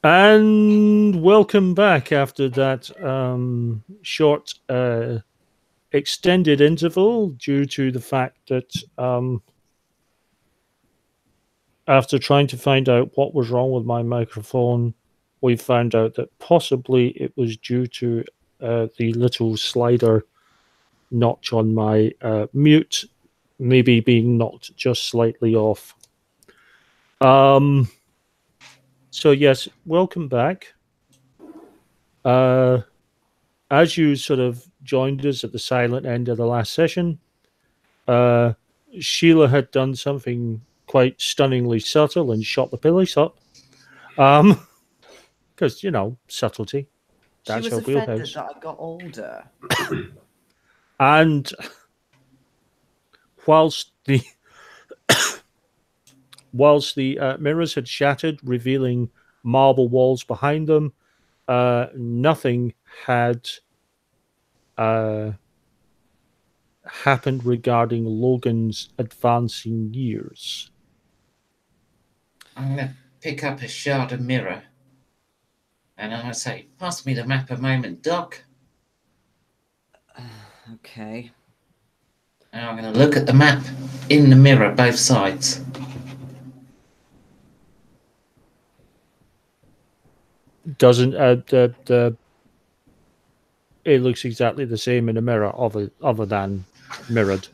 And welcome back after that short extended interval due to the fact that after trying to find out what was wrong with my microphone, we found out that possibly it was due to the little slider notch on my mute maybe being knocked just slightly off. So yes, welcome back. As you sort of joined us at the silent end of the last session, Sheila had done something quite stunningly subtle and shot the police up. Because, subtlety. That's she was her offended wheelhouse. that I got older. And whilst the mirrors had shattered, revealing marble walls behind them, nothing had happened regarding Logan's advancing years. I'm going to pick up a shard of mirror and I'm going to say, pass me the map a moment, Doc. Okay. And I'm going to look at the map in the mirror, both sides. Doesn't it looks exactly the same in a mirror, other than mirrored.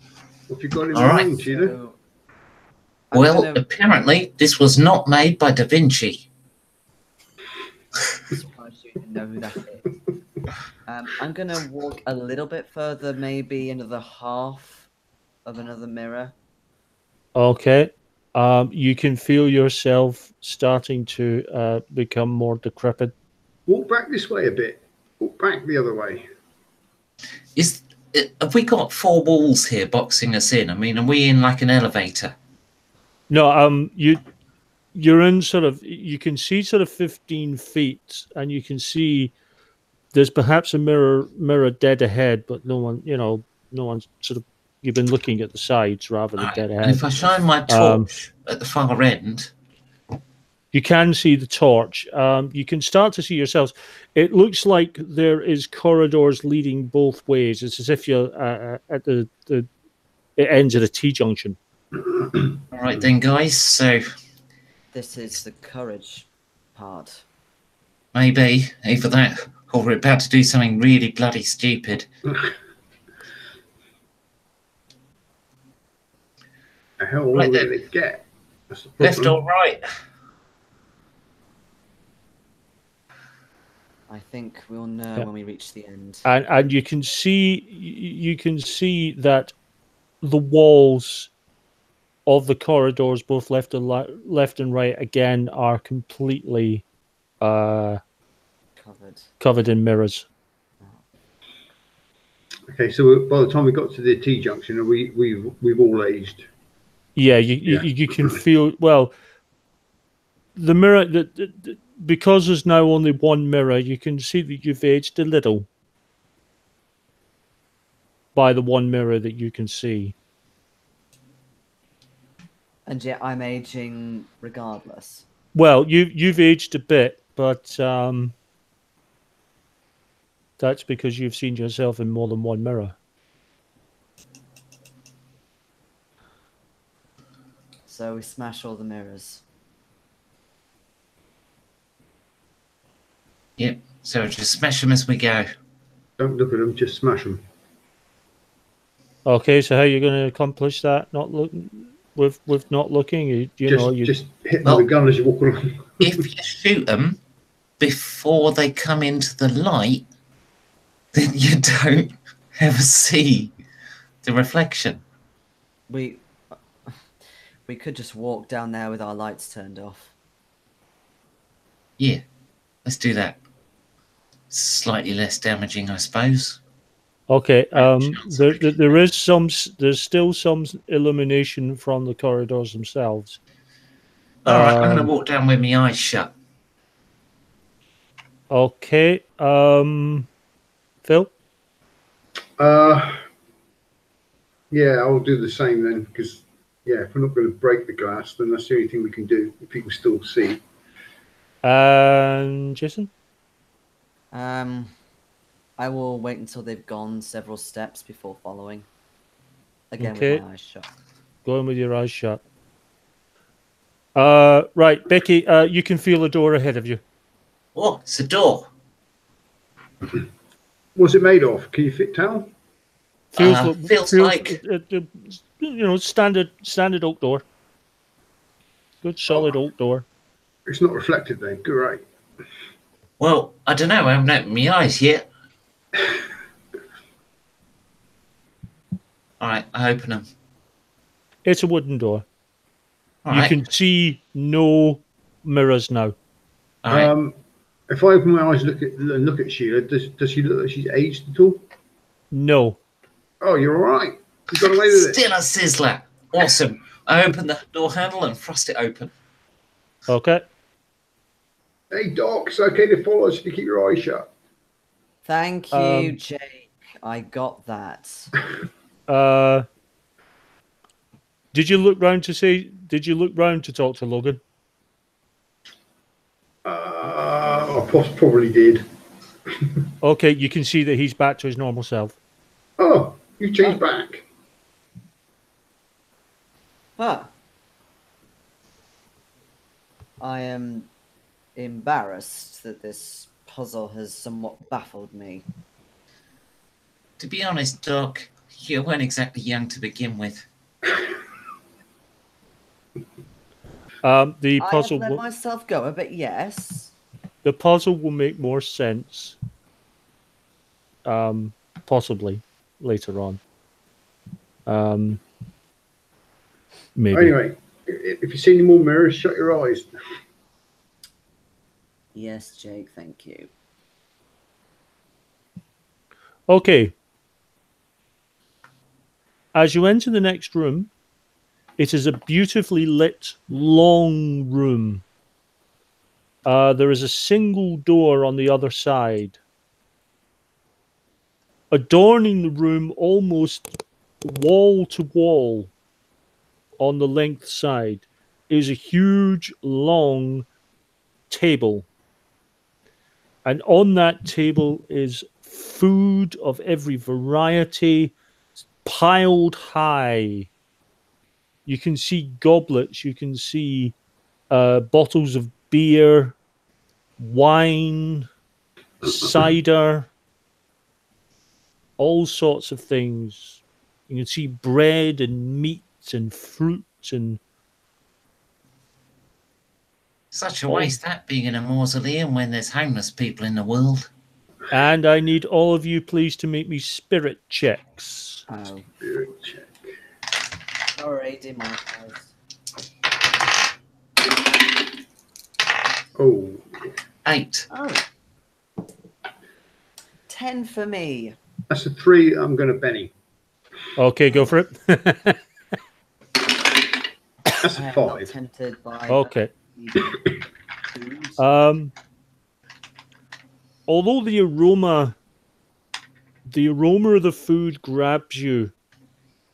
What you got in All right. mind, Sheila? Well, apparently this was not made by Da Vinci. I'm surprised you didn't know who that is. I'm going to walk a little bit further, maybe another half of another mirror. Okay. You can feel yourself starting to become more decrepit. Walk back this way a bit. Walk back the other way. Have we got four walls here boxing us in? I mean, are we in like an elevator? No, you're in sort of, you can see sort of 15 feet, and you can see there's perhaps a mirror dead ahead, but no one's sort of, you've been looking at the sides rather than dead ahead. And if I shine my torch at the far end, you can see the torch. You can start to see yourselves. It looks like there is corridors leading both ways. It's as if you're at it ends at a T-junction. All right then, guys. So this is the courage part. Maybe either that, or we're about to do something really bloody stupid. How long will it get? Left or right? I think we'll know when we reach the end. And you can see that the walls of the corridors, both left and right, again are completely covered in mirrors. Okay, so by the time we got to the T junction, we've all aged. Yeah, you can feel, well, the mirror because there's now only one mirror, you can see that you've aged a little by the one mirror that you can see. And yet I'm aging regardless. Well, you've aged a bit, but that's because you've seen yourself in more than one mirror. So we smash all the mirrors. Yep, so just smash them as we go. Don't look at them, just smash them. Okay, so how are you going to accomplish that? Not look with not looking. Just hit them with a gun as you walk along. If you shoot them before they come into the light, then you don't ever see the reflection. We could just walk down there with our lights turned off. Yeah, let's do that. Slightly less damaging, I suppose. Okay. There's still some illumination from the corridors themselves. All right, I'm going to walk down with my eyes shut. Okay. Phil? Yeah, I'll do the same then, because if we're not going to break the glass, then that's the only thing we can do if people still see. And Jason? I will wait until they've gone several steps before following. Again, Okay. with my eyes shut. Going with your eyes shut. Right, Becky, you can feel a door ahead of you. Oh, it's a door. What's it made of? Can you tell? Feels like- standard oak door. Good solid oak door. It's not reflected then. Great. Well, I don't know. I haven't opened my eyes yet. All right, I open them. It's a wooden door. All You right. can see no mirrors now. All right. If I open my eyes and look at Sheila, does she look like she's aged at all? No. Oh, you're all right. You got away with it. Still a sizzler. Awesome. I open the door handle and thrust it open. Okay. Hey, Doc, it's okay to follow us if you keep your eyes shut. Thank you, Jake. I got that. Did you look round to talk to Logan? I probably did. Okay, you can see that he's back to his normal self. Oh, you changed back. Huh. I am embarrassed that this puzzle has somewhat baffled me. To be honest, Doc, you weren't exactly young to begin with. The I puzzle have let myself go a bit, yes. the puzzle will make more sense. Possibly later on. Maybe. Anyway, if you see any more mirrors, shut your eyes. Yes, Jake, thank you. Okay. As you enter the next room, it is a beautifully lit, long room. There is a single door on the other side. Adorning the room almost wall to wall on the length side is a huge, long table. And on that table is food of every variety piled high. You can see goblets, you can see bottles of beer, wine, cider, all sorts of things. You can see bread and meat and fruit and Such a waste that being in a mausoleum when there's homeless people in the world. and I need all of you please to make me spirit checks. Oh, Spirit check. sorry, demonetized. Oh, 8. Oh. 10 for me. that's a 3. I'm going to Benny. Okay, go for it. That's I a am not 5. tempted by Okay. foods. Although the aroma of the food grabs you,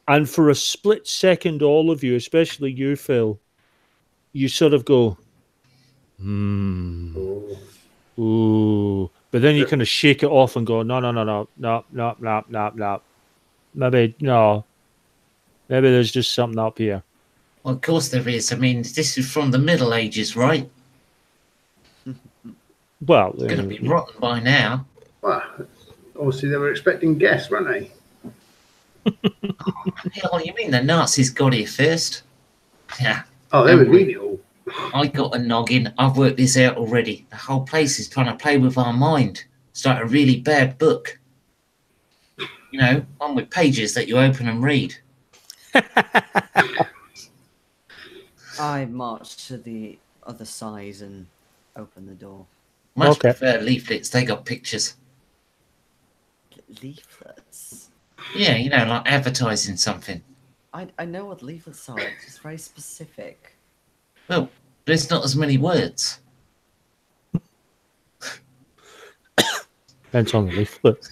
and for a split second, all of you, especially you, Phil, you sort of go, Oh. ooh, but then you kind of shake it off and go, no. Maybe there's just something up here. Well, of course there is. I mean, this is from the Middle Ages, right? Well, It's going to be rotten by now. Well, obviously they were expecting guests, weren't they? Hell, you mean the Nazis got here first? Yeah. Oh, they were leaving it all. I got a noggin. I've worked this out already. The whole place is trying to play with our mind. It's like a really bad book. You know, one with pages that you open and read. I march to the other side and open the door. Much Okay. prefer leaflets. They got pictures. Leaflets. Yeah, you know, like advertising something. I know what leaflets are. It's just very specific. Well, there's not as many words. Depends on the leaflet.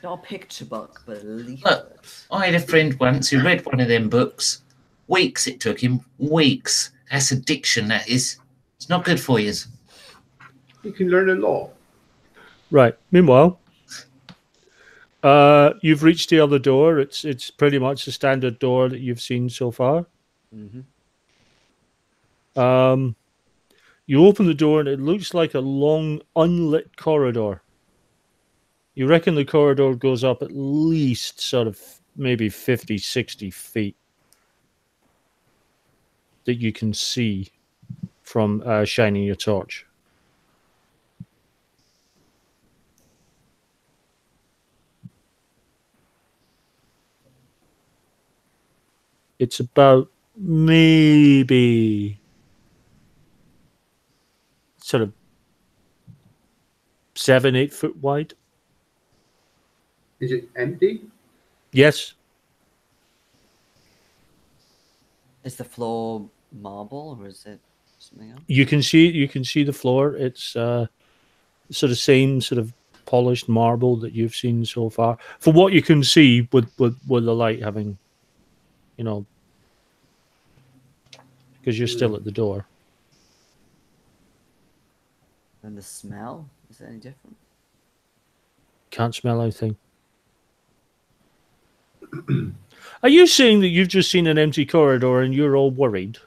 Not a picture book, but a leaflet. I had a friend once who read one of them books. Weeks it took him. Weeks. That's addiction, that is. It's not good for you. You can learn a lot. Right. Meanwhile, you've reached the other door. It's pretty much the standard door that you've seen so far. Mm-hmm. You open the door and it looks like a long, unlit corridor. You reckon the corridor goes up at least sort of maybe 50, 60 feet that you can see from shining your torch. It's about maybe sort of 7, 8 foot wide. Is it empty? Yes. Is the floor marble or is it something else? You can see the floor. It's sort of same sort of polished marble that you've seen so far. For what you can see with the light having, you know, because you're still at the door. And the smell? Is it any different? Can't smell anything. Are you saying that you've just seen an empty corridor and you're all worried?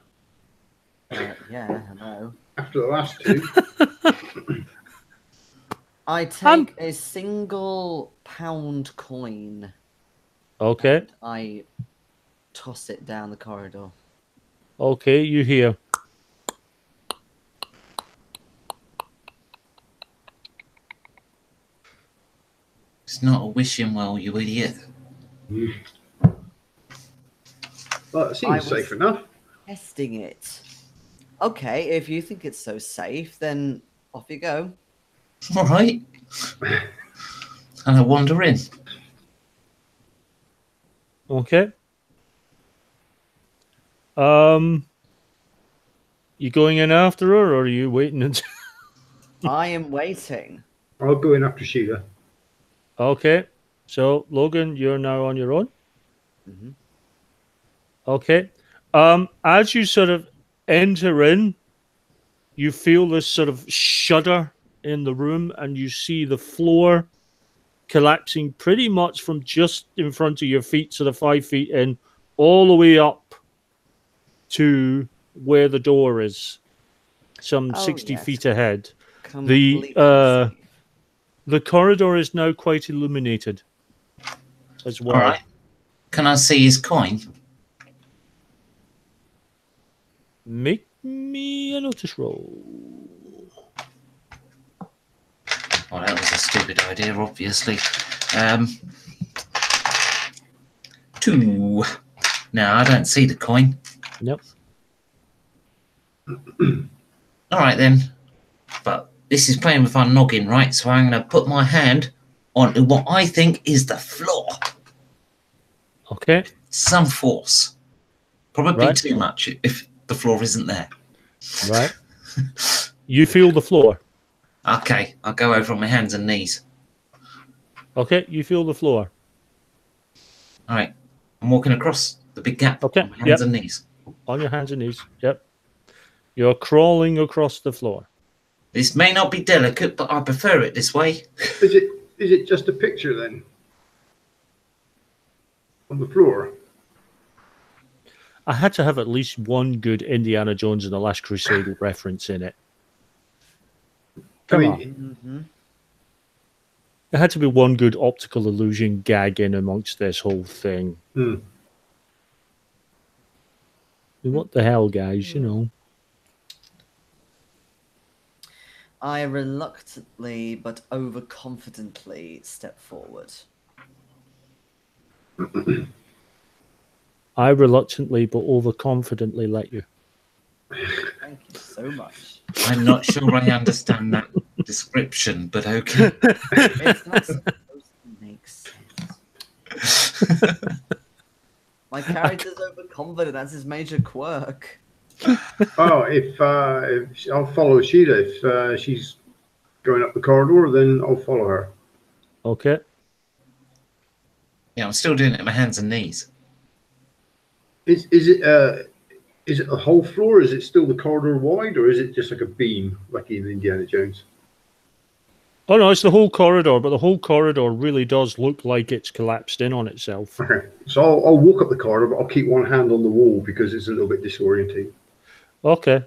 Yeah, hello. After the last two. I take a single pound coin. Okay. And I toss it down the corridor. Okay, you hear. It's not a wishing well, you idiot. Well, it seems safe enough. Testing it. Okay, if you think it's so safe, then off you go. All right. And I wander in. Okay. You going in after her, or are you waiting until? I am waiting. I'll go in after Sheila. Okay. So Logan, you're now on your own. Mm-hmm. Okay. As you sort of enter in, you feel this sort of shudder in the room, and you see the floor collapsing pretty much from just in front of your feet, sort of 5 feet in, all the way up to where the door is, some 60 feet ahead. Completely safe. The corridor is now quite illuminated as well. All right. Can I see his coin? Make me a notice roll. Oh, that was a stupid idea, obviously. 2. No, I don't see the coin. Yep. All right, then. But this is playing with our noggin, right? So I'm going to put my hand onto what I think is the floor. Okay. Some force. Probably Right. too much if the floor isn't there. Right. You feel the floor. Okay, I'll go over on my hands and knees. Okay, you feel the floor. All right. I'm walking across the big gap Okay, on my hands yep. and knees. On your hands and knees. Yep. You're crawling across the floor. This may not be delicate, but I prefer it this way. Is it just a picture then? On the floor? I had to have at least one good Indiana Jones and the Last Crusade reference in it. Come on. Mm-hmm. There had to be one good optical illusion gag in amongst this whole thing. Hmm. What the hell, guys, you know. I reluctantly but overconfidently step forward. I reluctantly but overconfidently let you. Thank you so much. I'm not sure I understand that description, but okay. It's not supposed to make sense. My character's overconfident. That's his major quirk. Oh, if I'll follow Sheila. If she's going up the corridor, then I'll follow her. Okay. Yeah, I'm still doing it with my hands and knees. Is it a whole floor? Is it still the corridor wide, or is it just like a beam, like in Indiana Jones? Oh no, it's the whole corridor, but the whole corridor really does look like it's collapsed in on itself. Okay, so I'll walk up the corridor, but I'll keep one hand on the wall because it's a little bit disorienting. Okay.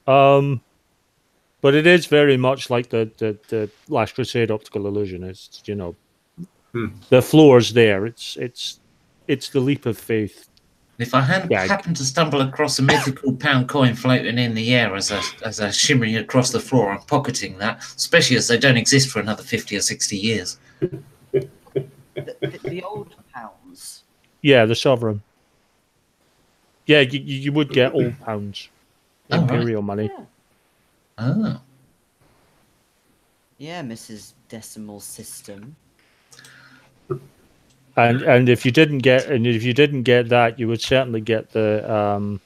But it is very much like the Last Crusade optical illusion. It's, you know, the floor's there. It's the leap of faith. If I happen to stumble across a mythical pound coin floating in the air as a shimmering across the floor, I'm pocketing that, especially as they don't exist for another 50 or 60 years. The old pounds. Yeah, the sovereign. Yeah, you would get old pounds, imperial money. Yeah. Oh. Yeah, Mrs. Decimal System. And if you didn't get that, you would certainly get the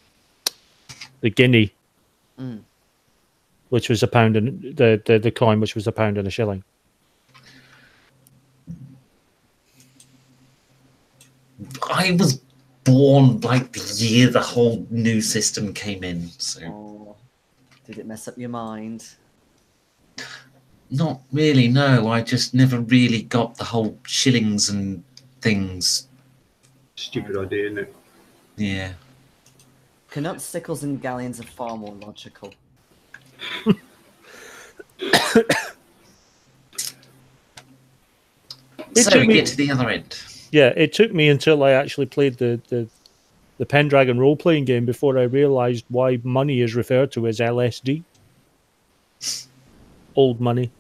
guinea, which was a pound, and the coin, which was a pound and a shilling. I was born like the year the whole new system came in, so. Oh, did it mess up your mind? Not really, no. I just never really got the whole shillings and things. Stupid idea, isn't it? Yeah. Canucks, sickles, and galleons are far more logical. So we get to the other end. Yeah, it took me until I actually played the Pendragon role-playing game before I realised why money is referred to as LSD. Old money.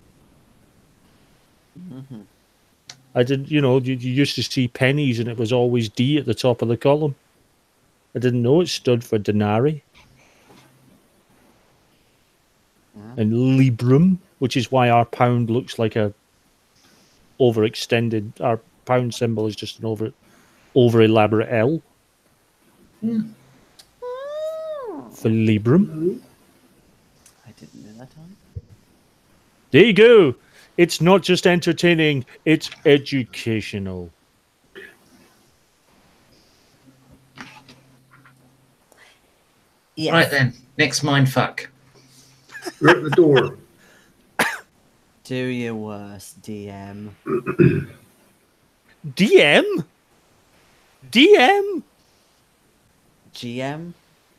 I did, you know, you used to see pennies and it was always D at the top of the column. I didn't know it stood for denarii. And librum, which is why our pound looks like a overextended. Our pound symbol is just an over elaborate L. For librum. I didn't know that one. There you go. It's not just entertaining, it's educational. Yes. Right then, next mindfuck. We're at the door. Do your worst, DM. DM? DM? GM?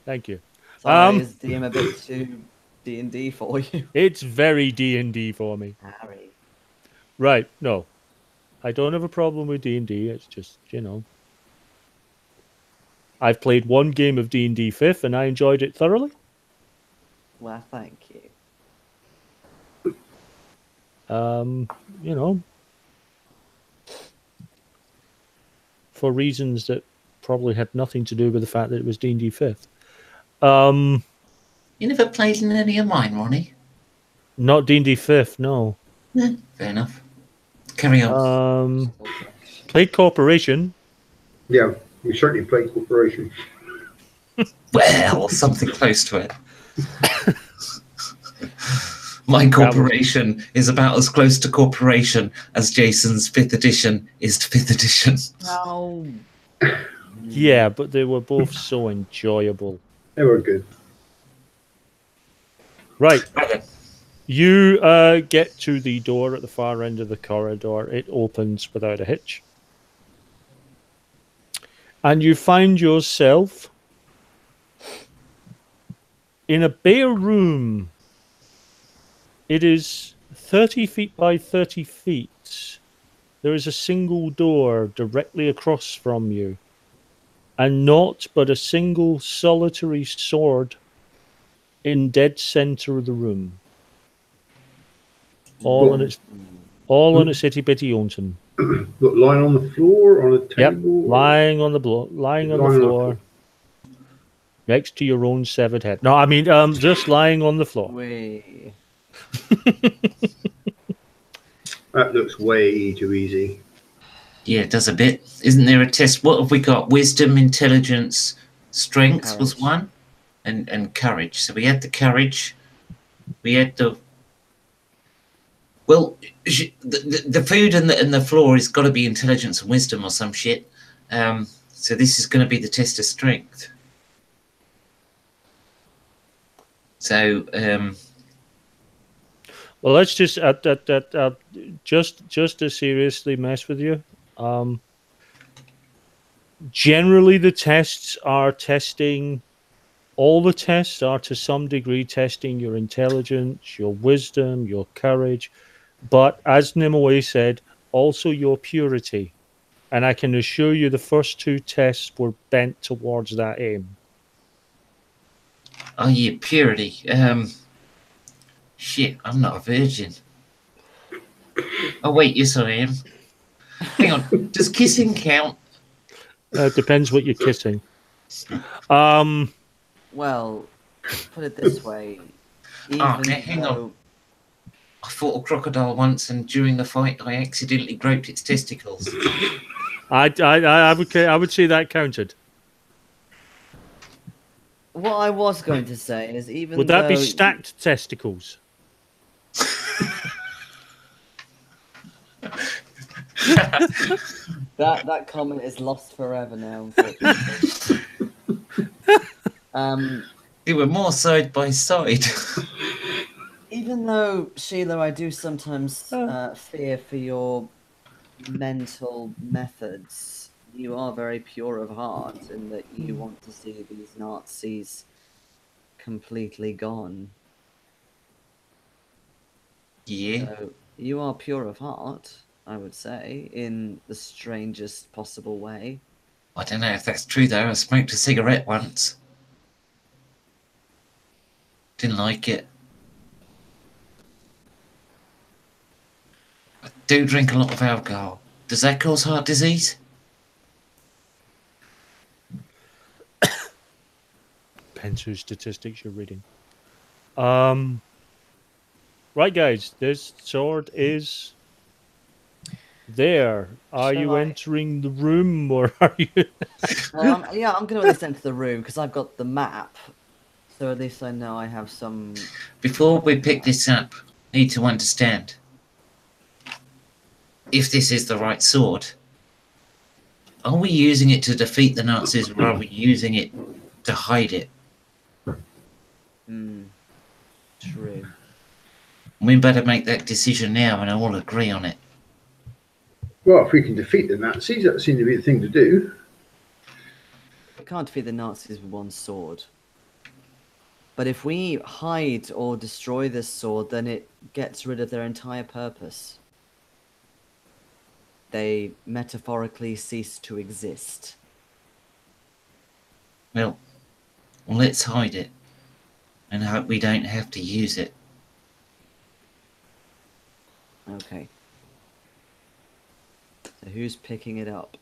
Thank you. Sorry, is DM a bit too D&D for you? It's very D&D for me. Harry. Right, no. I don't have a problem with D&D. It's just, you know. I've played one game of D&D 5th and I enjoyed it thoroughly. Well, thank you. You know, for reasons that probably had nothing to do with the fact that it was D&D 5th. You never played in any of mine, Ronnie? Not D&D 5th, no. Fair enough. Carry on. Played Corporation. Yeah, we certainly played Corporation. Well, something close to it. My corporation is about as close to corporation as Jason's 5th edition is to 5th edition. Oh. Yeah, but they were both so enjoyable. They were good. Right. Okay. You get to the door at the far end of the corridor. It opens without a hitch. And you find yourself in a bare room. It is 30 feet by 30 feet. There is a single door directly across from you. And naught but a single solitary sword in dead center of the room. All on its itty bitty lonesome. Look, lying on the floor, on a table. Yep, lying on the floor. Next to your own severed head. No, I mean, just lying on the floor. Wait. That looks way too easy. Yeah, it does a bit. Isn't there a test? What have we got? Wisdom, intelligence, strength was one, and courage. So we had the courage. We had the... Well, the food and the floor has got to be intelligence and wisdom or some shit. So this is going to be the test of strength. So... Well, let's just just to seriously mess with you. Generally, the tests are testing. All the tests are to some degree testing your intelligence, your wisdom, your courage, but as Nimue said, also your purity. And I can assure you, the first two tests were bent towards that aim. Oh, yeah, purity. Shit, I'm not a virgin. Oh, wait, yes, I am. Hang on, does kissing count? It depends what you're kissing. Well, put it this way. Hang on. I fought a crocodile once, and during the fight, I accidentally groped its testicles. I would say that counted. What I was going to say is, even would that be though stacked testicles? that comment is lost forever now. They were more side by side. Even though, Sheila, I do sometimes fear for your mental methods, you are very pure of heart in that you want to see these Nazis completely gone. Yeah. So you are pure of heart, I would say, in the strangest possible way. I don't know if that's true, though. I smoked a cigarette once. Didn't like it. I do drink a lot of alcohol. Does that cause heart disease? Depends whose statistics you're reading. Right, guys, this sword is there. Are you entering the room, or are you? Well, I'm going to at least enter the room because I've got the map, so at least I know I have some. Before we pick this up, I need to understand if this is the right sword. Are we using it to defeat the Nazis, or are we using it to hide it? True. We better make that decision now and all agree on it. Well, if we can defeat the Nazis, that seems to be the thing to do. We can't defeat the Nazis with one sword. But if we hide or destroy this sword, then it gets rid of their entire purpose. They metaphorically cease to exist. Well, let's hide it and hope we don't have to use it. Okay. So who's picking it up?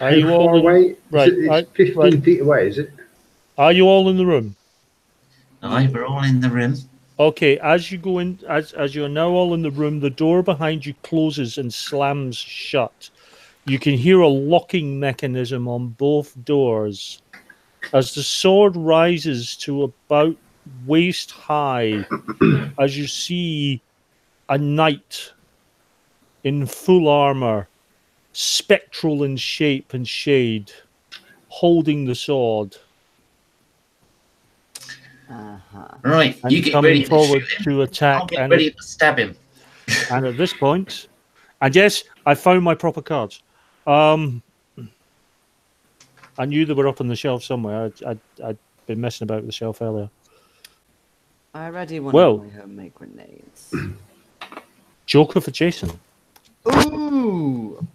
Are you all far away? Right, it's 15 feet away, is it? Are you all in the room? Aye, we're all in the room. Okay, as you go in, as you're now all in the room, the door behind you closes and slams shut. You can hear a locking mechanism on both doors. As the sword rises to about waist high, as you see a knight in full armor, spectral in shape and shade, holding the sword. Right, and you get coming ready forward to shoot him. to attack. I'll get ready to stab him. And at this point, and yes, I found my proper cards. I knew they were up on the shelf somewhere. I'd been messing about with the shelf earlier. I already want my homemade grenades. Joker for Jason. Ooh!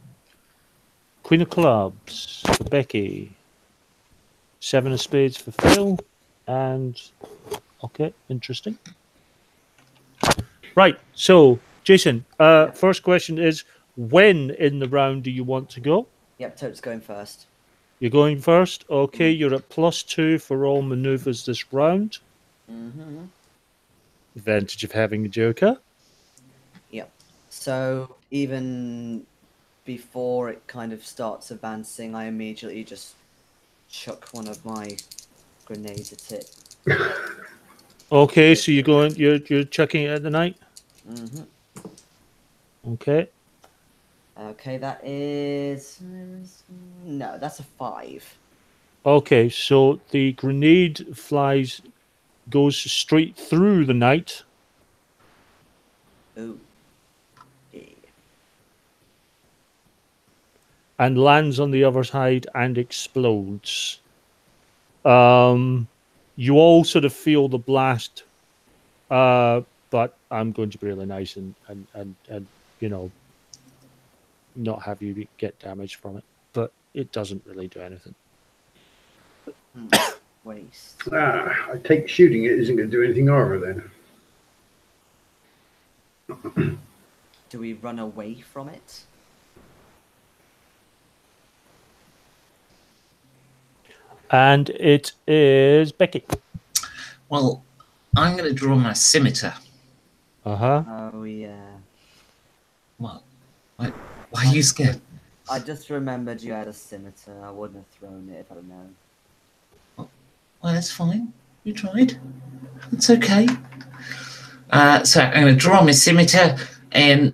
Queen of Clubs for Becky. Seven of Spades for Phil. And, okay, interesting. Right, so, Jason, first question is, when in the round do you want to go? Yep, Toad's going first. You're going first? Okay, you're at +2 for all maneuvers this round. Mm-hmm. Advantage of having a Joker. Yep. So, even before it kind of starts advancing, I immediately just chuck one of my grenades at it. Okay, so you're chucking it at the night? Mm-hmm. Okay. Okay, that is... No, that's a 5. Okay, so the grenade goes straight through the knight Ooh. Yeah. and lands on the other side and explodes. You all sort of feel the blast, but I'm going to be really nice and you know, not have you get damage from it. But it doesn't really do anything. Waste. I take shooting it isn't going to do anything either then. Do we run away from it? And it is Becky. Well, I'm going to draw my scimitar. Oh yeah. What? Why are you scared? I just remembered you had a scimitar. I wouldn't have thrown it if I'd have known. Well, that's fine. You tried. It's okay. So I'm going to draw my scimitar and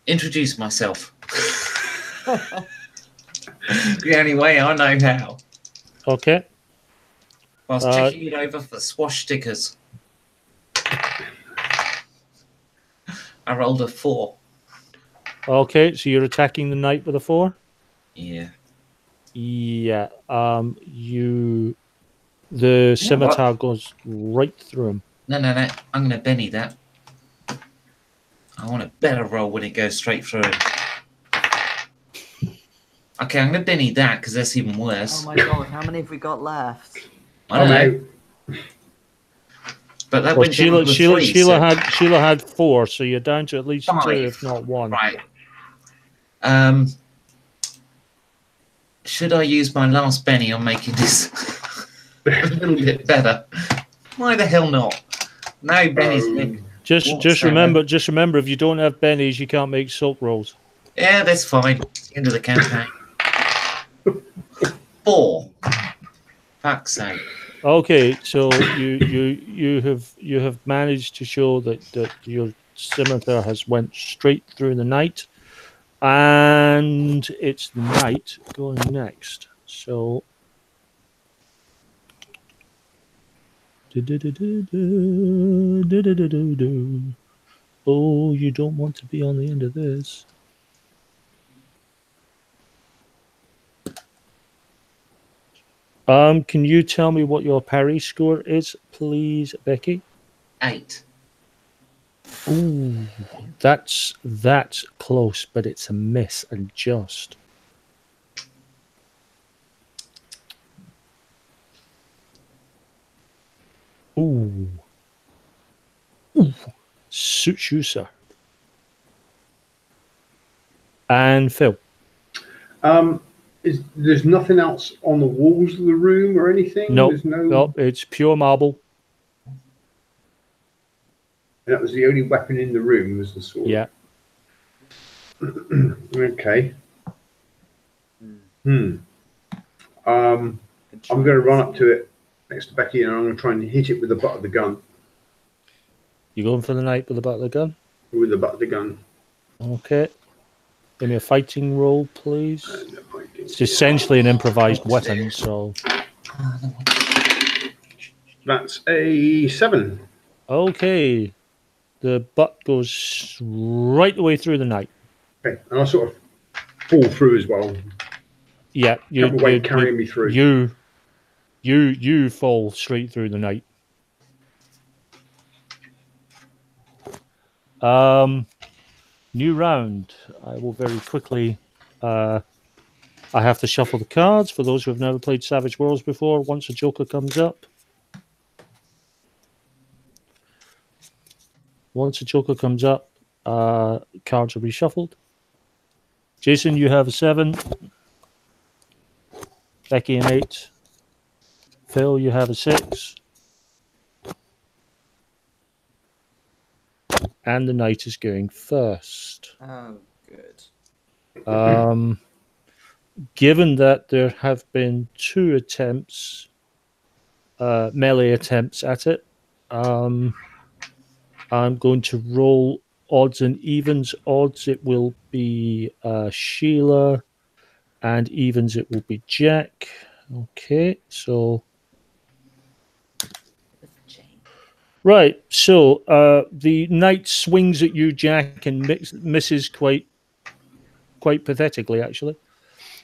introduce myself. The only way I know how. Okay. Whilst checking it over for swash stickers. I rolled a 4. Okay, so you're attacking the knight with a 4? Yeah. Yeah. The scimitar goes right through him. No. I'm going to Benny that. I want a better roll when it goes straight through him. Okay, I'm going to Benny that because that's even worse. Oh my god, how many have we got left? I don't know. But that went down to a 3, Sheila had 4, so you're down to at least 2, if not 1. Right. Should I use my last Benny on making this a little bit better? Why the hell not? No Bennies. Just remember, if you don't have bennies, you can't make silk rolls. Yeah, that's fine. End of the campaign. 4. Fuck's sake. Okay, so you have managed to show that your scimitar has went straight through the knight, and it's the knight going next. So. Oh, you don't want to be on the end of this. Can you tell me what your parry score is, please, Becky? 8. Ooh, that's close, but it's a miss and just. Ooh. Suits you, sir. And Phil. There's nothing else on the walls of the room or anything? No, There's no... no, it's pure marble. That was the only weapon in the room, was the sword. Yeah. Okay. I'm going to run up to it next to Becky, and I'm going to try and hit it with the butt of the gun. You going for the knight with the butt of the gun? With the butt of the gun. Okay. Give me a fighting roll, please. It's essentially an improvised weapon, so. That's a 7. Okay. The butt goes right the way through the knight. Okay, and I sort of fall through as well. Yeah, carrying me through. You fall straight through the knight. New round. I will very quickly. I have to shuffle the cards for those who have never played Savage Worlds before. Once a joker comes up. Once a joker comes up, cards will be shuffled. Jason, you have a 7. Becky, an 8. Phil, you have a 6. And the knight is going first. Oh, good. Given that there have been 2 attempts, melee attempts at it, I'm going to roll odds and evens. Odds it will be Sheila, and evens it will be Jack. Okay, so Right. So the knight swings at you, Jack, and misses quite pathetically, actually.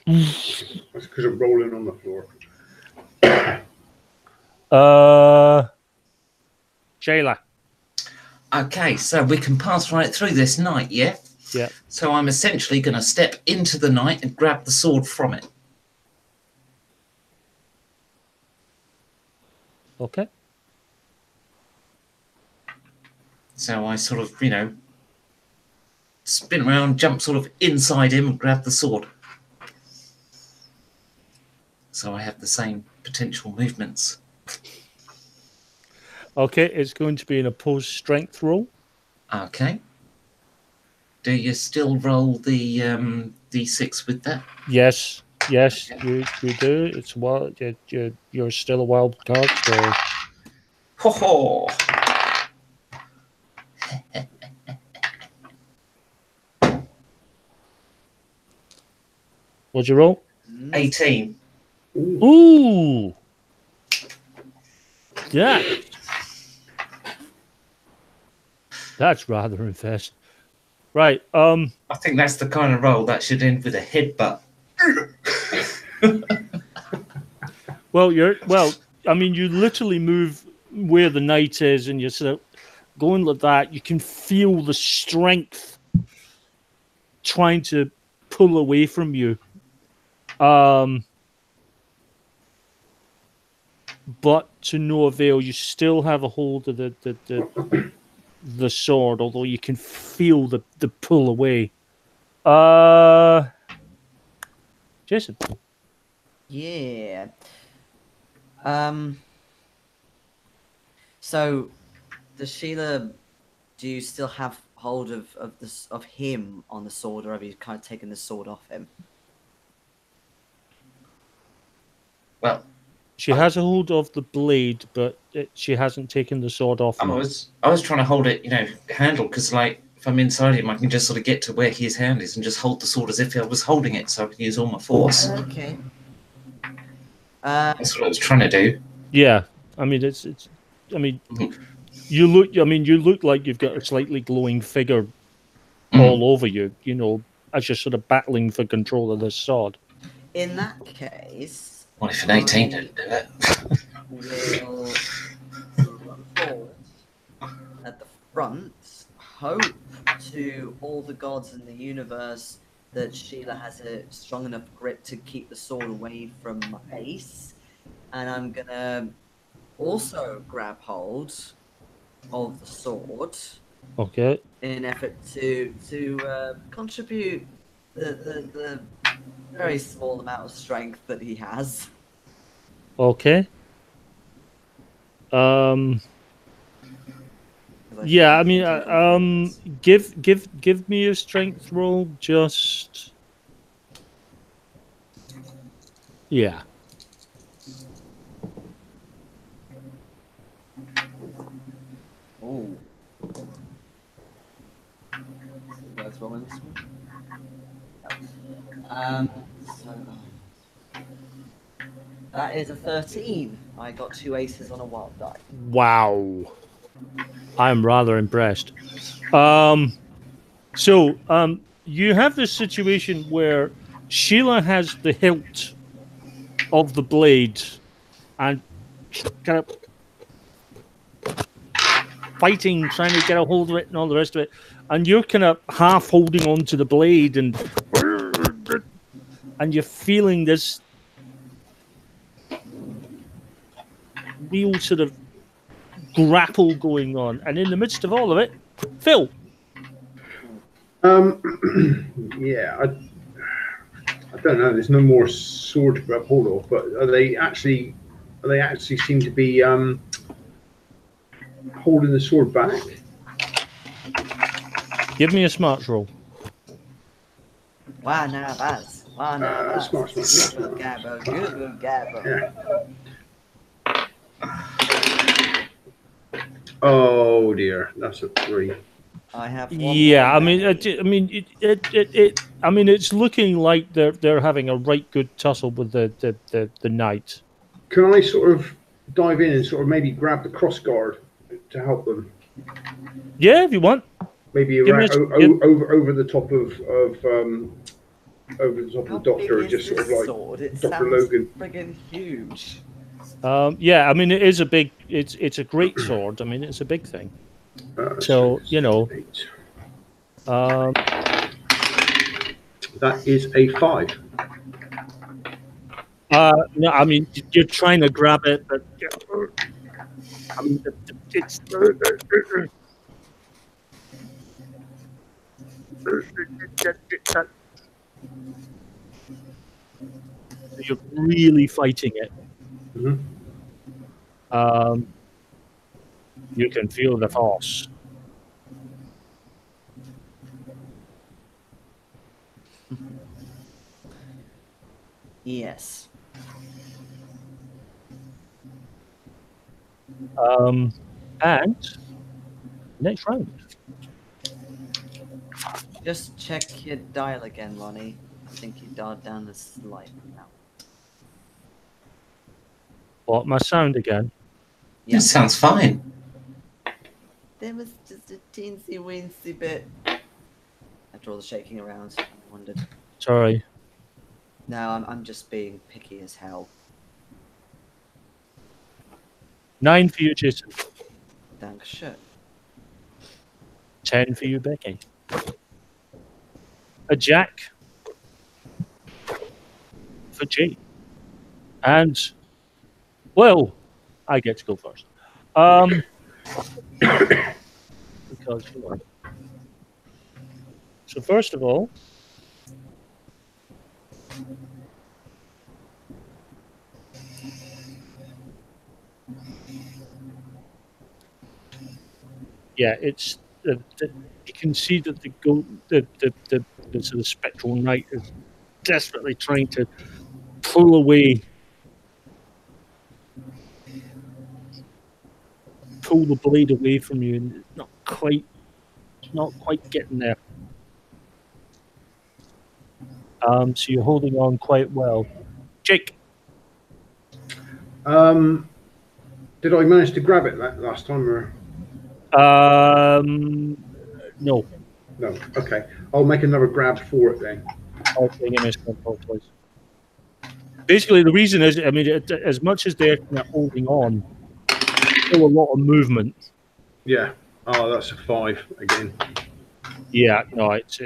That's because I'm rolling on the floor. Jayla. Okay, so we can pass right through this knight, yeah? Yeah. So I'm essentially going to step into the knight and grab the sword from it. Okay. So I sort of, spin around, jump sort of inside him and grab the sword. So I have the same potential movements. Okay, it's going to be an opposed strength roll. Okay. Do you still roll the d6 with that? Yes, you do. It's you're still a wild card, so Ho ho! what'd you roll? 18. Ooh. Yeah. That's rather impressive. Right. I think that's the kind of roll that should end with a headbutt. Well, I mean, you literally move where the knight is, and you're sort of going like that. You can feel the strength trying to pull away from you. But to no avail. You still have a hold of the sword, although you can feel the pull away. Jason. Yeah. So, does Sheila? Do you still have hold of him on the sword, or have you kind of taken the sword off him? Well, She has a hold of the blade, but she hasn't taken the sword off I him. was trying to hold it, handle, because if I'm inside him, I can just sort of get to where his hand is and just hold the sword as if I was holding it, so I can use all my force. Okay. That's what I was trying to do. Yeah, I mean you look like you've got a slightly glowing figure all over you, as you're sort of battling for control of this sword. In that case, What if an 18 didn't do it? we'll run forward at the front, hope to all the gods in the universe that Sheila has a strong enough grip to keep the sword away from my face, and I'm gonna also grab hold of the sword. Okay. In an effort to contribute the very small amount of strength that he has. Okay. Yeah, I mean, give me a strength roll, just. Yeah. Oh. That's rolling this one. So that is a 13. I got 2 aces on a wild die. Wow. I'm rather impressed. So you have this situation where Sheila has the hilt of the blade and kind of fighting, trying to get a hold of it and all the rest of it. And you're kind of half holding on to the blade and you're feeling this real sort of grapple going on. And in the midst of all of it, Phil. Yeah, I don't know. There's no more sword to grab hold of, but they actually seem to be holding the sword back. Give me a smarts roll. Wow, now that's. Wow, now that's. Smart. Good Gabbo. Good Gabbo. Yeah. Oh dear, that's a 3. I have. Yeah, I mean, it's looking like they're having a right good tussle with the knight. Can I sort of dive in and sort of maybe grab the cross guard to help them? Yeah, if you want. Maybe Give me around, a- over the top of over the top How of the Doctor, big and just is sort of this like sword? It Dr. sounds Logan. friggin' huge. Yeah, I mean, it is a big. It's a great sword. I mean, it's a big thing. So, you know, 8. um, That is a 5. no, I mean, you're trying to grab it, but I mean, it's. You're really fighting it. Mhm. You can feel the force. Yes. And next round. Just check your dial again, Ronnie. I think you dialed down a slight amount. What, my sound again? Yeah. That sounds fine. There was just a teensy weensy bit. After all the shaking around, I wondered. Sorry. No, I'm just being picky as hell. 9 for you, Jason. Dankeschön. 10 for you, Becky. A jack for G. And, well, I get to go first. Because, you know. So, first of all, yeah, it's you can see that the sort of spectral knight is desperately trying to pull away, pull the blade away from you, and it's not quite getting there. So you're holding on quite well, Jake. Did I manage to grab it last time, or No. no? Okay, I'll make another grab for it then. Okay, give me a second, please. Basically, the reason is, I mean, as much as they're kind of holding on, there's still a lot of movement. Yeah. Oh, that's a 5 again. Yeah, no, it's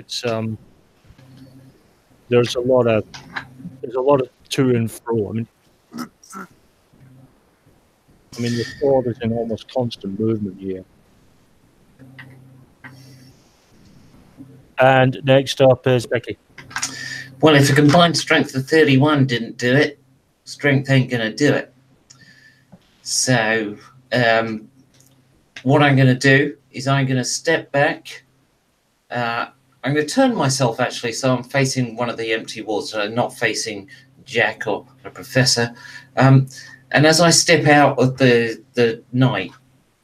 there's a lot of to and fro. I mean, the sword is in almost constant movement here. And next up is Becky. Well, if a combined strength of 31 didn't do it, strength ain't going to do it. So what I'm going to do is I'm going to step back. I'm going to turn myself, actually, so I'm facing one of the empty walls, so I'm not facing Jack or the Professor. And as I step out of the knight,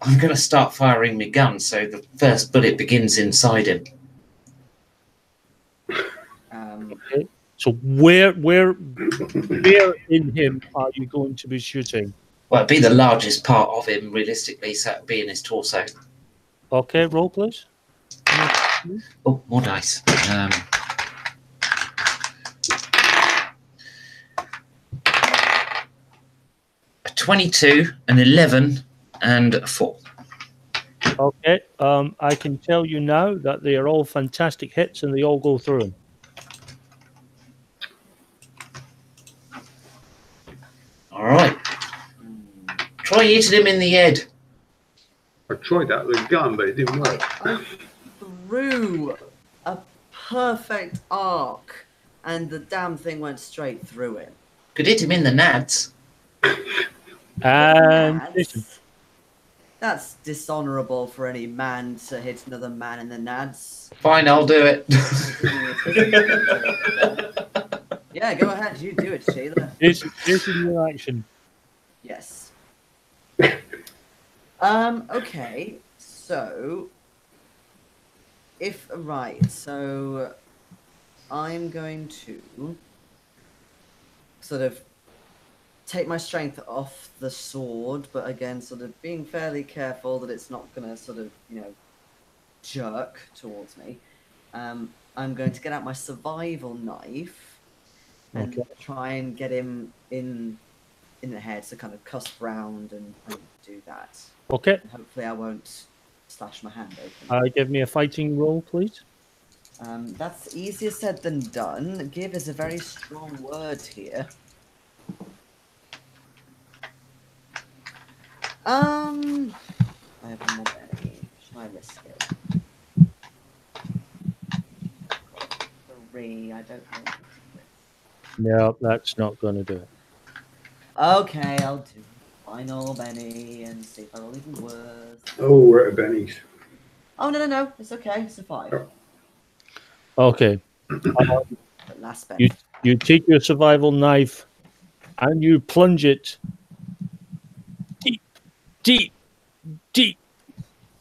I'm going to start firing my gun, so the first bullet begins inside him. Okay. So where in him are you going to be shooting? Well, it'd be the largest part of him, realistically, so it'd be in his torso. Okay, roll, please. Oh, more dice. 22, an 11, and a 4. Okay, I can tell you now that they are all fantastic hits and they all go through him. All right. Try hitting him in the head. I tried that with a gun, but it didn't work. I threw a perfect arc, and the damn thing went straight through him. Could hit him in the nads. And Jason. That's dishonorable for any man to hit another man in the nads. Fine, I'll do it. Yeah, go ahead. You do it, Sheila. Jason, your action. Yes. Okay. So, so I'm going to sort of take my strength off the sword, but again, sort of being fairly careful that it's not going to sort of, jerk towards me. I'm going to get out my survival knife and try and get him in the head, so kind of cusp round and do that. Okay. And hopefully I won't slash my hand open. Give me a fighting roll, please. That's easier said than done. Give is a very strong word here. I have one more enemy. Should I risk it? 3, I don't know. No, that's not going to do it. Okay, I'll do final Benny and see if I roll even worse. Oh, we're at Benny's. Oh, no. It's okay. It's a 5. Okay. The last Benny. You take your survival knife and you plunge it deep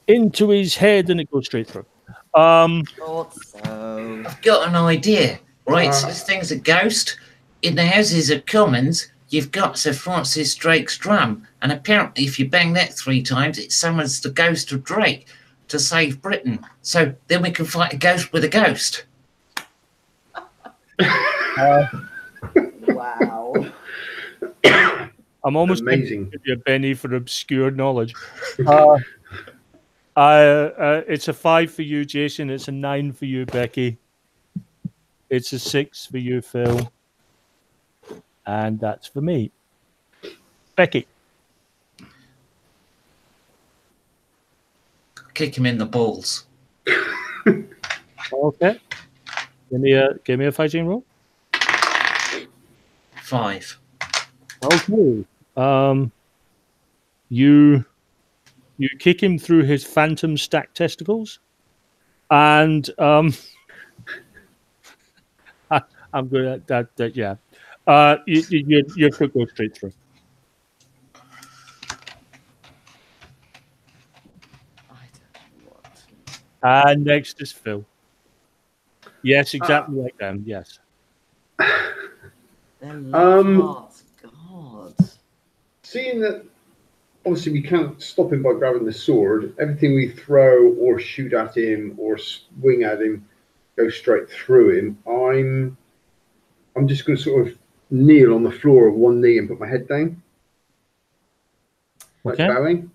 into his head, and it goes straight through. Thought so. I've got an idea, right? So this thing's a ghost. In the Houses of Commons, you've got Sir Francis Drake's drum, and apparently if you bang that 3 times, it summons the ghost of Drake to save Britain. So then we can fight a ghost with a ghost. Wow. I'm almost amazing. Give you a Benny for obscure knowledge. It's a 5 for you, Jason. It's a 9 for you, Becky. It's a 6 for you, Phil. And that's for me. Becky. Kick him in the balls. Okay. Give me a fighting roll. 5. Okay. You kick him through his phantom stack testicles, and I'm good at that. Yeah. You could go straight through. I don't know what. And next is Phil. Yes, exactly like them. Yes. They're hearts. God. Seeing that obviously we can't stop him by grabbing the sword, everything we throw or shoot at him or swing at him goes straight through him. I'm just going to sort of kneel on the floor of one knee and put my head down. Like Okay. bowing.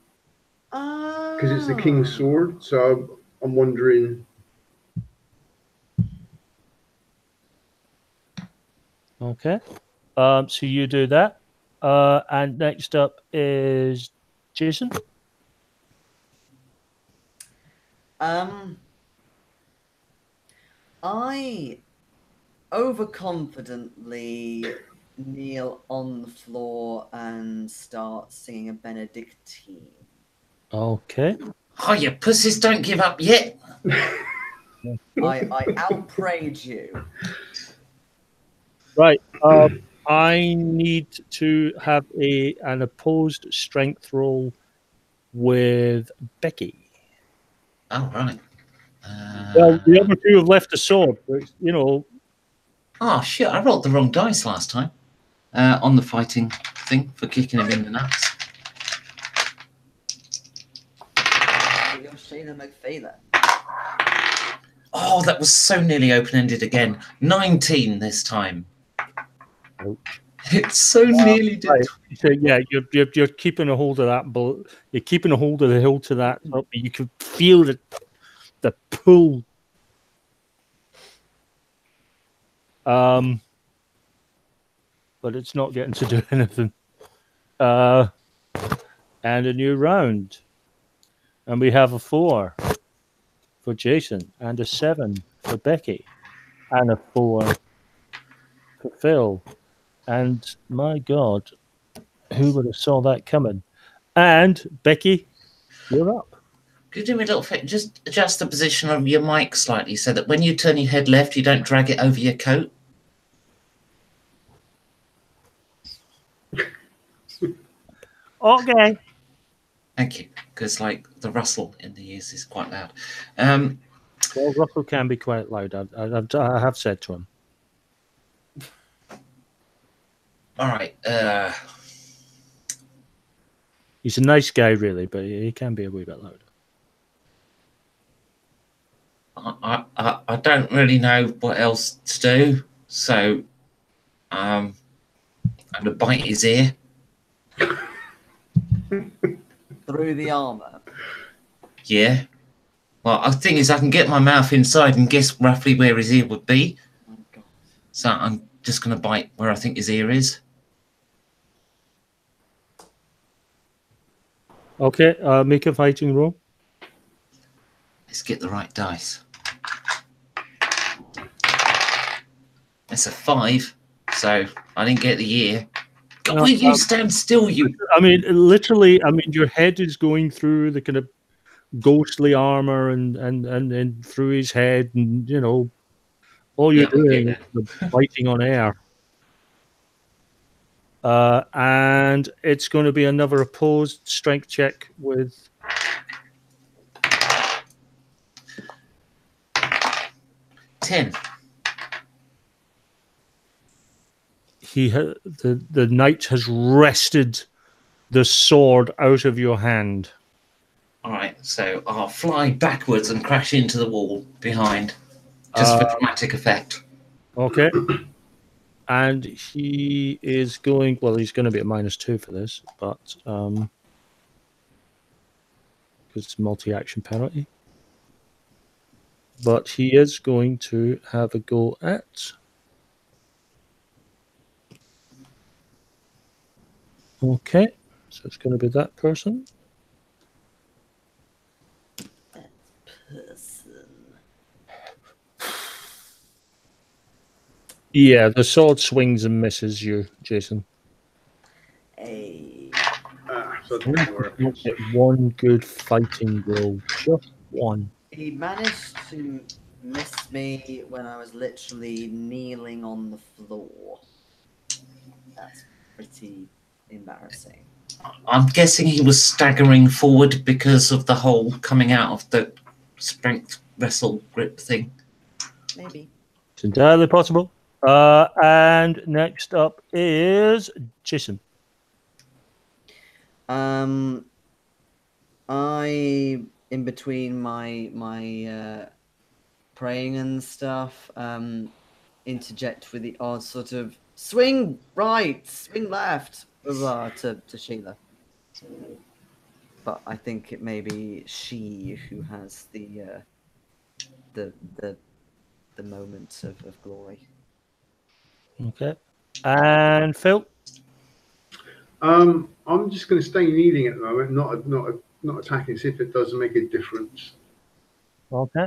Because it's the king's sword, so I'm wondering. Okay. So you do that. And next up is Jason. I overconfidently kneel on the floor and start singing a Benedictine. Okay. Oh, you pussies, don't give up yet. I outprayed you. Right. I need to have an opposed strength roll with Becky. Oh, right. Well, the other two have left the sword, but, Oh, shit, I rolled the wrong dice last time on the fighting thing for kicking him in the nuts. You're Sheila McPhelan. Oh, that was so nearly open-ended again. 19 this time. Ouch. It's so nearly did. Right. So yeah, you're keeping a hold of that. You're keeping a hold of the hilt to that. You can feel the pull. But it's not getting to do anything. And a new round, and we have a 4 for Jason, and a 7 for Becky, and a 4 for Phil. And my God, who would have saw that coming? And Becky, you're up. Could you do me a little favor? Just adjust the position of your mic slightly so that when you turn your head left, you don't drag it over your coat. Okay. Thank you. Because, the rustle in the ears is quite loud. Well, Russell can be quite loud. I have said to him. All right. He's a nice guy, really, but he can be a wee bit louder. I don't really know what else to do, so I'm gonna bite his ear. Through the armor. Yeah. Well, the thing is, I can get my mouth inside and guess roughly where his ear would be. Oh, God. So I'm just gonna bite where I think his ear is. Okay, make a fighting roll. Let's get the right dice. That's a 5, so I didn't get the ear. God, will you stand still, you? I mean, literally, I mean, your head is going through the kind of ghostly armor and through his head, and you know, all you're doing is biting on air. And it's going to be another opposed strength check with 10. The knight has wrested the sword out of your hand. All right, so I'll fly backwards and crash into the wall behind, just for dramatic effect. Okay. And he is going, well, he's going to be at -2 for this, but because it's multi-action penalty. But he is going to have a go at. Okay, so it's going to be that person. Yeah, the sword swings and misses you, Jason. Hey. So it doesn't work. You'll get one good fighting roll, just one. He managed to miss me when I was literally kneeling on the floor. That's pretty embarrassing. I'm guessing he was staggering forward because of the hole coming out of the strength wrestle grip thing. Maybe. It's entirely possible. And next up is Jason. I, in between my praying and stuff, interject with the odd sort of swing right, swing left, blah, to Sheila. But I think it may be she who has the moment of glory. Okay. And Phil? I'm just going to stay kneeling at the moment, not attacking, see if it does make a difference. Okay.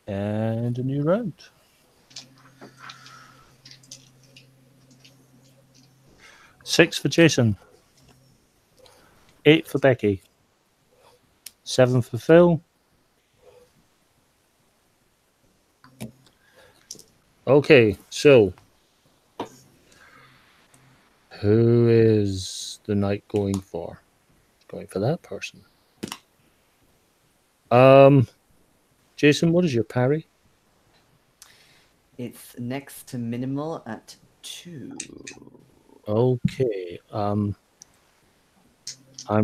And a new round. Six for Jason. 8 for Becky. 7 for Phil. Okay, so who is the knight going for? Going for that person. Jason, what is your parry? It's next to minimal at 2. Okay. I'm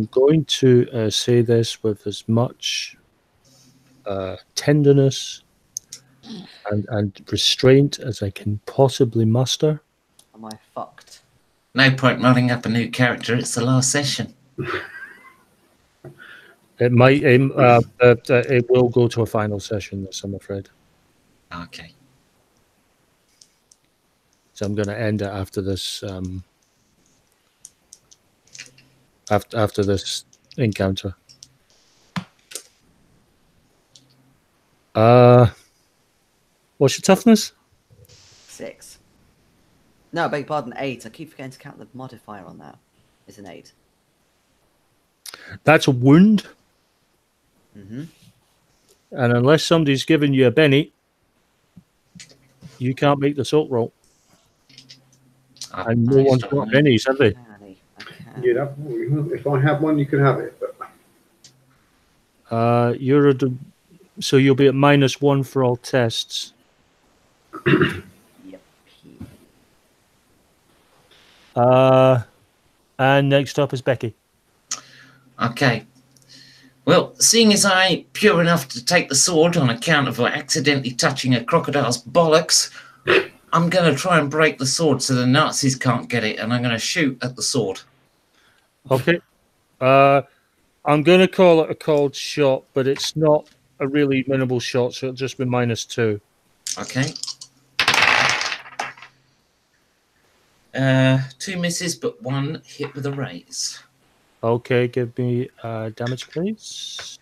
going to say this with as much tenderness and restraint as I can possibly muster. Am I fucked? No point running up a new character. It's the last session. It might. It will go to a final session. This, I'm afraid. Okay. So I'm going to end it after this. After this encounter. What's your toughness? 6. No, I beg your pardon, 8. I keep forgetting to count the modifier on that. It's an 8. That's a wound. Mm-hmm. And unless somebody's giving you a Benny, you can't make the assault roll. And no one's got Bennies, have they? Yeah, if I have one, you can have it. But... so you'll be at -1 for all tests. Yep. And next up is Becky. Okay. Well, seeing as I ain't pure enough to take the sword on account of accidentally touching a crocodile's bollocks, I'm going to try and break the sword so the Nazis can't get it, and I'm going to shoot at the sword. Okay. I'm going to call it a cold shot, but it's not a really minimal shot, so it'll just be -2. Okay. 2 misses, but 1 hit with a raise. Okay, give me damage, please.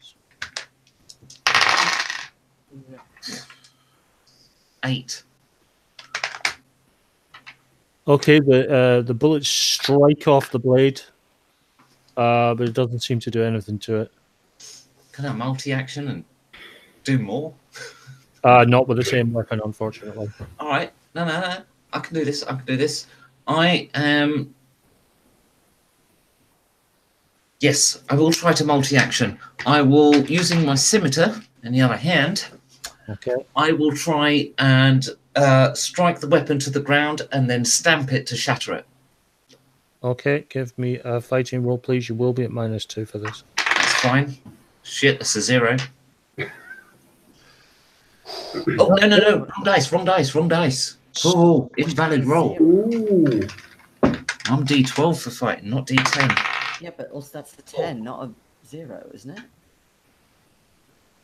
8. Okay, the bullets strike off the blade, but it doesn't seem to do anything to it. Can I multi-action and do more? Not with the same weapon, unfortunately. All right. No. I can do this. I am... Yes, I will try to multi-action. I will, using my scimitar in the other hand, Okay. I will try and strike the weapon to the ground and then stamp it to shatter it. Okay, give me a fighting roll, please. You will be at -2 for this. That's fine. Shit, that's a 0. Oh, no. Wrong dice. Oh, invalid roll. Ooh. I'm D12 for fighting, not D10. Yeah, but also that's the 10, not a 0, isn't it?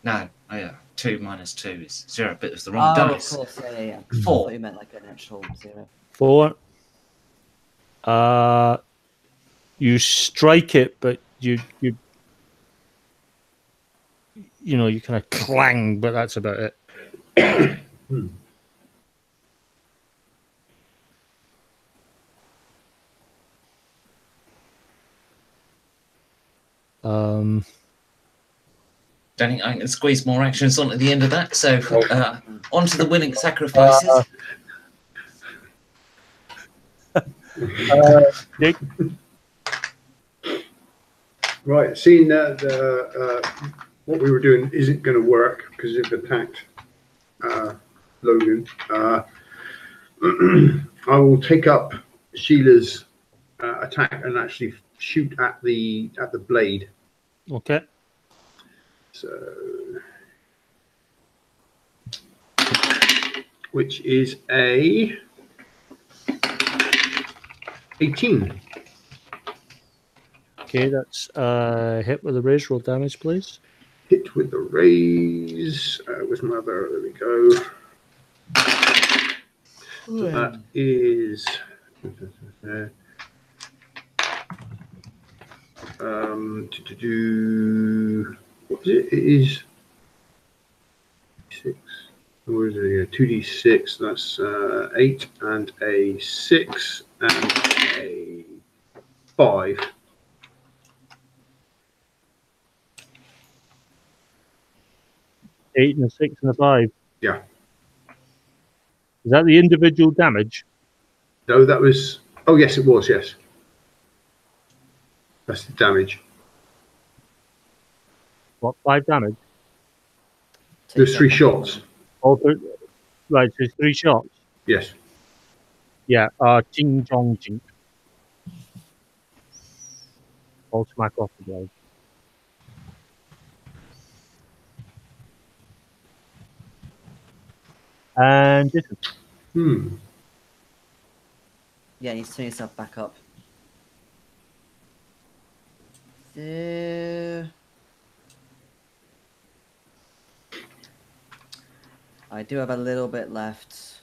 No, oh yeah, 2 minus 2 is 0, but it was the wrong Oh, dice. of course, yeah. 4. I thought you meant like an actual 0. 4. You strike it, but you kind of clang, but that's about it. Don't think I can squeeze more actions onto the end of that. So on to the winning sacrifices. Nick? Right, seeing that what we were doing isn't going to work because they've attacked Logan, I will take up Sheila's attack and actually shoot at the blade. Okay. So, which is a 18. Okay, that's hit with a raise. Roll damage, please. Hit with the raise. With my other, there we go. So that is what is it? It is 6. Or is it 2d6? That's 8 and a 6 and a 5. Eight and a 6 and a 5. Yeah. Is that the individual damage? No, that was. Oh, yes, it was. Yes. That's the damage. What, 5 damage? There's 3 shots. Oh, right, so 3 shots. Yes. Yeah, Jing Jong Jing. I'll smack off the blade. And distance. Yeah, you turn yourself back up. So... I do have a little bit left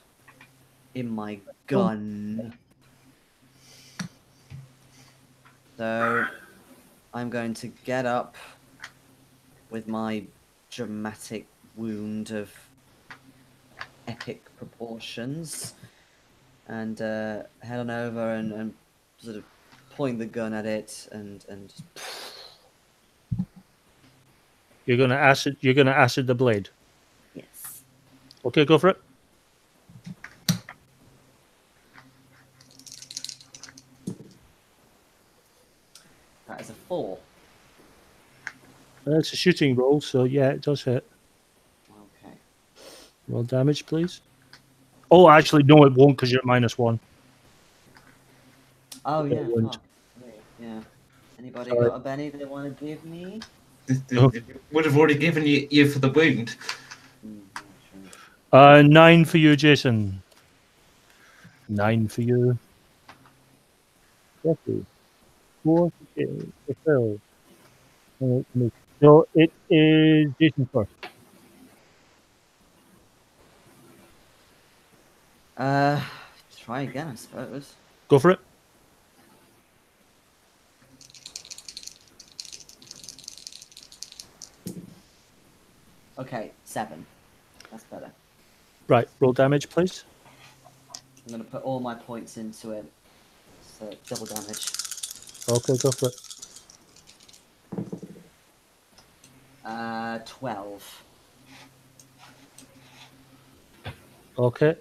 in my gun. So I'm going to get up with my dramatic wound of epic proportions and head on over and sort of point the gun at it and You're gonna acid the blade. yes. Okay, go for it. That is a 4. It's a shooting roll, so yeah, it does hit. Okay. Roll damage, please. Oh, actually, no, it won't because you're at -1. Oh It yeah. won't. Fuck. Anybody Sorry. got a Benny they want to give me? Would have already given you for the wound. 9 for you, Jason. 9 for you. Jeffrey. 4 for Phil. So it is Jason first. Try again, I suppose. Go for it. Okay, 7. That's better. Right, roll damage, please. I'm gonna put all my points into it. So double damage. Okay, go for it. 12. Okay.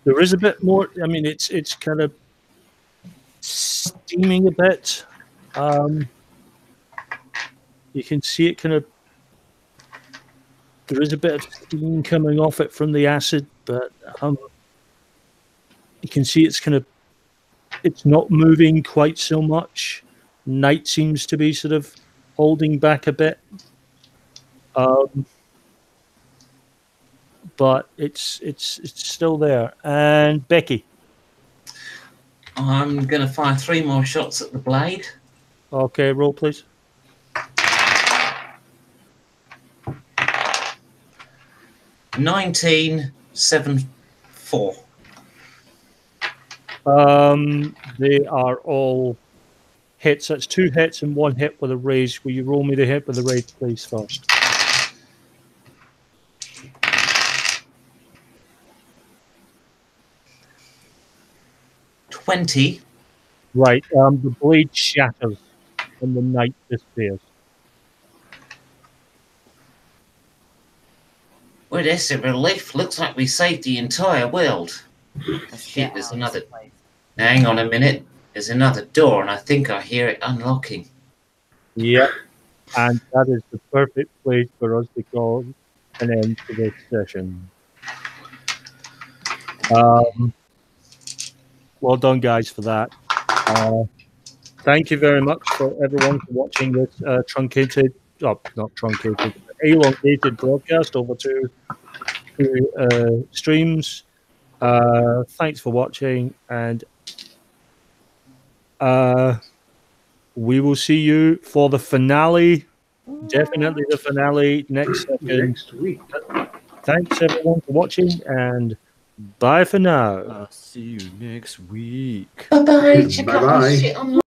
There is a bit more. I mean, it's kind of steaming a bit. You can see it kind of. There is a bit of steam coming off it from the acid, but you can see it's kind of. It's not moving quite so much. Night seems to be sort of holding back a bit. But it's still there. And Becky. I'm going to fire 3 more shots at the blade. Okay, roll please. 19, 7, 4. They are all hits. That's 2 hits and 1 hit with a raise. Will you roll me the hit with the raise, please, first? $20. Right. The blade shatters and the knight disappears. Well, that's a relief. Looks like we saved the entire world. Let's Shit, get there's out of another. this place. Hang on a minute. There's another door, and I think I hear it unlocking. Yep. And that is the perfect place for us to call an end to this session. Well done, guys, for that. Thank you very much for everyone for watching this truncated, not truncated, elongated broadcast over two streams. Thanks for watching, and we will see you for the finale. Definitely the finale next week. Thanks everyone for watching, and bye for now. I'll see you next week. Bye-bye. Bye-bye.